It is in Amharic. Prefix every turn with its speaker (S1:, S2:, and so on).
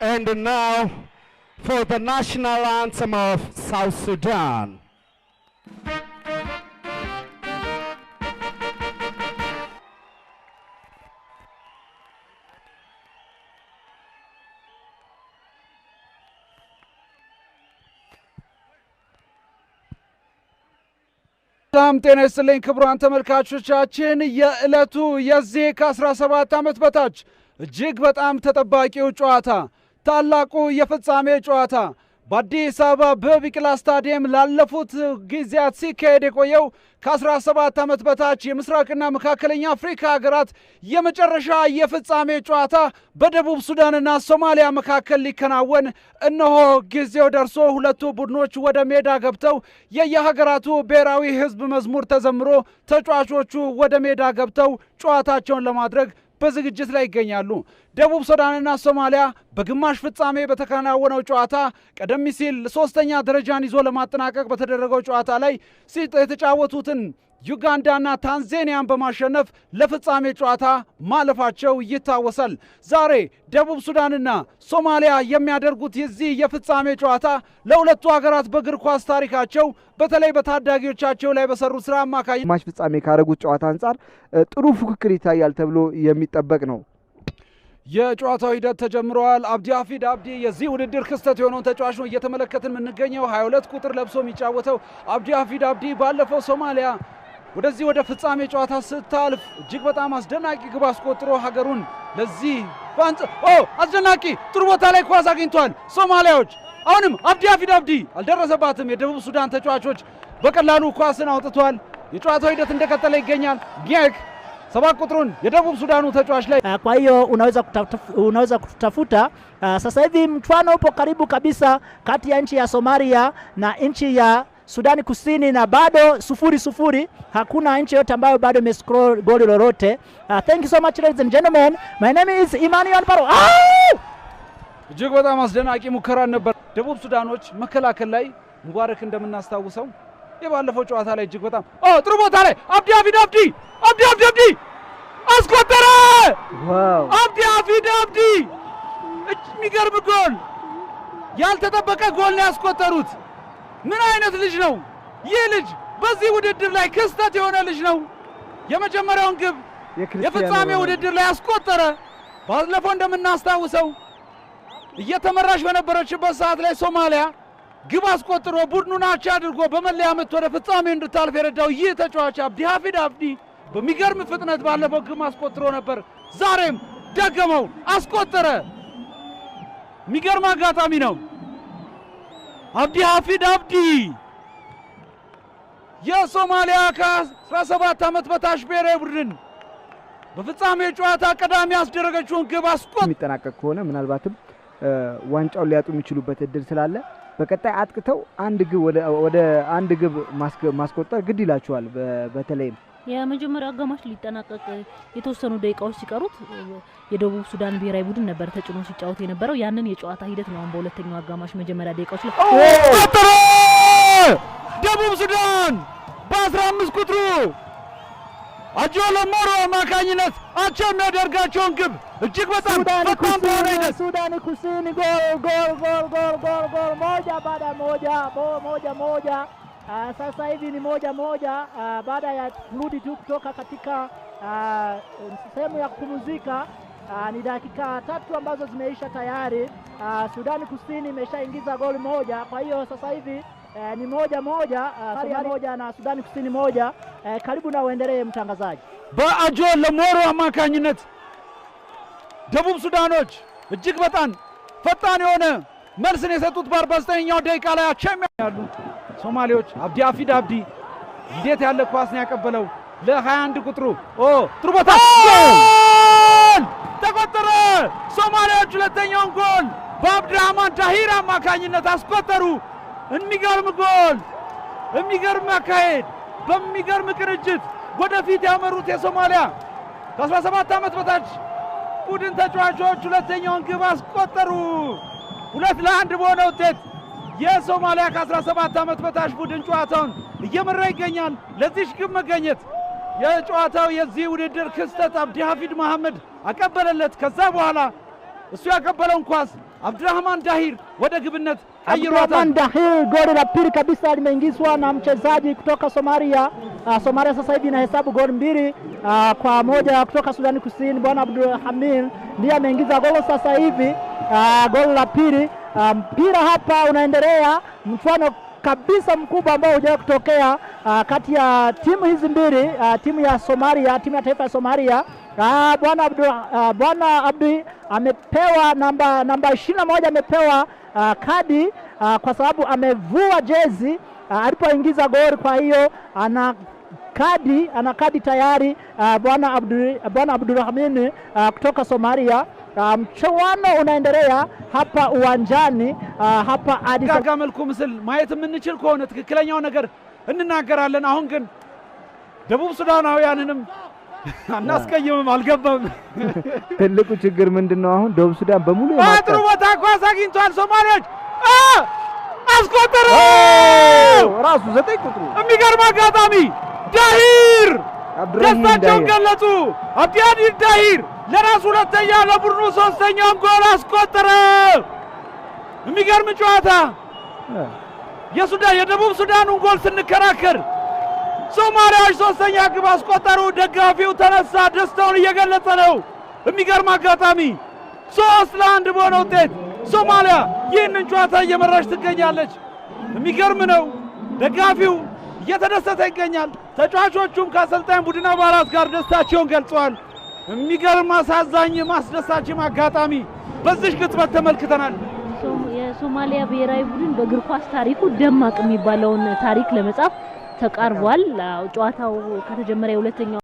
S1: And now for the national anthem of South Sudan. ሰላም ጤና ይስጥልኝ ክቡራን ተመልካቾቻችን የዕለቱ የዚህ ከ17 ዓመት በታች እጅግ በጣም ተጠባቂው ጨዋታ ታላቁ የፍጻሜ ጨዋታ በአዲስ አበባ በቢቂላ ስታዲየም ላለፉት ጊዜያት ሲካሄድ የቆየው ከ17 ዓመት በታች የምስራቅና መካከለኛ አፍሪካ ሀገራት የመጨረሻ የፍጻሜ ጨዋታ በደቡብ ሱዳንና ሶማሊያ መካከል ሊከናወን እነሆ ጊዜው ደርሶ ሁለቱ ቡድኖች ወደ ሜዳ ገብተው የየሀገራቱ ብሔራዊ ህዝብ መዝሙር ተዘምሮ ተጫዋቾቹ ወደ ሜዳ ገብተው ጨዋታቸውን ለማድረግ በዝግጅት ላይ ይገኛሉ። ደቡብ ሱዳንና ሶማሊያ በግማሽ ፍጻሜ በተከናወነው ጨዋታ ቀደም ሲል ሶስተኛ ደረጃን ይዞ ለማጠናቀቅ በተደረገው ጨዋታ ላይ የተጫወቱትን ዩጋንዳና ታንዛኒያን በማሸነፍ ለፍጻሜ ጨዋታ ማለፋቸው ይታወሳል። ዛሬ ደቡብ ሱዳንና ሶማሊያ የሚያደርጉት የዚህ የፍጻሜ ጨዋታ ለሁለቱ ሀገራት በእግር ኳስ ታሪካቸው በተለይ በታዳጊዎቻቸው ላይ በሰሩት ስራ አማካይ
S2: ግማሽ ፍጻሜ ካደረጉት ጨዋታ አንጻር ጥሩ ፉክክር ይታያል ተብሎ የሚጠበቅ ነው።
S1: የጨዋታው ሂደት ተጀምሯል። አብዲ አብዲ የዚህ ውድድር ክስተት የሆነውን ተጫዋች ነው እየተመለከትን የምንገኘው። 22 ቁጥር ለብሶ የሚጫወተው አብዲ ባለፈው ሶማሊያ ወደዚህ ወደ ፍጻሜ ጨዋታ ስታልፍ እጅግ በጣም አስደናቂ ግብ አስቆጥሮ ሀገሩን ለዚህ አስደናቂ ጥሩ ቦታ ላይ ኳስ አግኝቷል። ሶማሊያዎች አሁንም አብዲ አልደረሰባትም። የደቡብ ሱዳን ተጫዋቾች በቀላሉ ኳስን አውጥቷል። የጨዋታው ሂደት እንደቀጠለ ይገኛል። ጊያክ 7 ቁጥሩን የደቡብ ሱዳኑ ተጫዋች ላይ
S3: kwa hiyo unaweza kutafuta sasa hivi mchuano upo karibu kabisa kati ya nchi ya Somalia na nchi ya Sudani Kusini na bado 0-0. Hakuna nchi yote ambayo bado imescore goli lolote. Thank you so much ladies and gentlemen. My name is Emmanuel Baro.
S1: እጅግ በጣም አስደናቂ ሙከራ ነበር። ደቡብ ሱዳኖች መከላከል ላይ ሙባረክ እንደምናስታውሰው የባለፈው ጨዋታ ላይ እጅግ በጣም ጥሩ ቦታ ላይ አብዲ አስቆጠረ።
S2: ዋው
S1: አብዲ የሚገርም ጎል፣ ያልተጠበቀ ጎል ነው ያስቆጠሩት። ምን አይነት ልጅ ነው ይህ ልጅ! በዚህ ውድድር ላይ ክስተት የሆነ ልጅ ነው። የመጀመሪያውን ግብ የፍጻሜ ውድድር ላይ ያስቆጠረ። ባለፈው እንደምናስታውሰው እየተመራች በነበረችበት ሰዓት ላይ ሶማሊያ ግብ አስቆጥሮ ቡድኑን አቻ አድርጎ በመለያ ምት ወደ ፍጻሜ እንድታልፍ የረዳው ይህ ተጫዋች አብዲ በሚገርም ፍጥነት ባለፈው ግብ አስቆጥሮ ነበር። ዛሬም ደገመው፣ አስቆጠረ። የሚገርም አጋጣሚ ነው። አብዲ የሶማሊያ ከ17 ዓመት በታች ብሔራዊ ቡድን በፍጻሜ ጨዋታ ቀዳሚ ያስደረገችውን ግብ
S2: የሚጠናቀቅ ከሆነ ምናልባትም ዋንጫውን ሊያጡ የሚችሉበት እድል ስላለ በቀጣይ አጥቅተው ወደ አንድ ግብ ማስቆጠር ግድ ይላቸዋል። በተለይ
S4: የመጀመሪያው አጋማሽ ሊጠናቀቅ የተወሰኑ ደቂቃዎች ሲቀሩት የደቡብ ሱዳን ብሔራዊ ቡድን ነበር ተጭኖ ሲጫወት የነበረው። ያንን የጨዋታ ሂደት ነው በሁለተኛው አጋማሽ መጀመሪያ ደቂቃዎች ላይ
S1: ደቡብ ሱዳን በ15 ቁጥሩ አጆሎ ሞሮ አማካኝነት አቻ የሚያደርጋቸውን ግብ እጅግ በጣም በሆነ ሂደት
S3: Sudani Kusini gol moja baada moja. Sasa hivi ni moja baada ya kurudi tu kutoka katika sehemu ya kupumzika. Ni dakika 3 ambazo zimeisha tayari. Sudani Kusini imeshaingiza goli moja, kwa hiyo sasa hivi ni moja na Sudani Kusini moja. Karibu na uendelee mtangazaji.
S1: በአጆሎ ሞሮ አማካኝነት ደቡብ ሱዳኖች እጅግ በጣም ፈጣን የሆነ መልስን የሰጡት በ49ኛው ደቂቃ ላይ ያሉ ሶማሌዎች አብዲ እንዴት ያለ ኳስ ነው ያቀበለው ለ21 ቁጥሩ ጥሩ ቦታ ተቆጠረ። ሶማሌዎች ሁለተኛውን ጎል በአብድራህማን ዳሂር አማካኝነት አስቆጠሩ። የሚገርም ጎል፣ የሚገርም አካሄድ፣ በሚገርም ቅንጅት ወደፊት ያመሩት የሶማሊያ ከ17 ዓመት በታች ቡድን ተጫዋቾች ሁለተኛውን ግብ አስቆጠሩ። 2-1 በሆነ ውጤት የሶማሊያ ከ17 ዓመት በታች ቡድን ጨዋታውን እየመራ ይገኛል። ለዚህ ግብ መገኘት የጨዋታው የዚህ ውድድር ክስተት አብዲ መሐመድ አቀበለለት። ከዛ በኋላ እሱ ያቀበለውን ኳስ Abdurrahman Dahir ወደ ግብነት
S3: Abdurrahman Dahir goli la pili kabisa limeingizwa na mchezaji kutoka Somalia. Somalia sasa hivi inahesabu goli 2-1 kutoka Sudani Kusini. Bwana Abdulhamid ndiye ameingiza goli sasa hivi, goli la pili. Mpira hapa unaendelea, mchuano kabisa mkubwa ambao hujawahi kutokea kati ya timu hizi mbili, timu ya Somalia, timu ya taifa ya Somalia. Bwana Abdi amepewa namba 21 amepewa kadi kwa sababu amevua jezi alipoingiza goli, kwa hiyo ana kadi tayari Bwana Abdurrahman kutoka Somalia. Mchuano unaendelea hapa uwanjani hapa Addis
S1: Ababa መልኩ ምስል ማየት የምንችል ከሆነ ትክክለኛው ነገር እንናገራለን። አሁን ግን ደቡብ ሱዳናውያንንም አናስቀይምም አልገባም።
S2: ትልቁ ችግር ምንድነው? አሁን ደቡብ ሱዳን በሙሉ
S1: ጥሩ ቦታ ኳስ አግኝቷል። ሶማሌዎች አስቆጠሩ።
S2: ራሱ 9 ቁጥሩ
S1: የሚገርም አጋጣሚ ዳሂር ደስታቸውን ገለጹ። አብዲያዲ ዳሂር ለራሱ ሁለተኛ ለቡድኑ ሶስተኛውን ጎል አስቆጠረ። የሚገርም ጨዋታ። የደቡብ ሱዳኑን ጎል ስንከራከር ሶማሊያዎች ሶስተኛ ግብ አስቆጠሩ። ደጋፊው ተነሳ፣ ደስታውን እየገለጸ ነው። የሚገርም አጋጣሚ 3-1 በሆነ ውጤት ሶማሊያ ይህንን ጨዋታ እየመራች ትገኛለች። የሚገርም ነው። ደጋፊው እየተደሰተ ይገኛል። ተጫዋቾቹም ከአሰልጣኝ ቡድን አባላት ጋር ደስታቸውን ገልጸዋል። የሚገርም አሳዛኝ ማስደሳችም አጋጣሚ በዚህ ቅጽበት ተመልክተናል።
S4: የሶማሊያ ብሔራዊ ቡድን በእግር ኳስ ታሪኩ ደማቅ የሚባለውን ታሪክ ለመጻፍ ተቃርቧል። ጨዋታው ከተጀመረ የሁለተኛው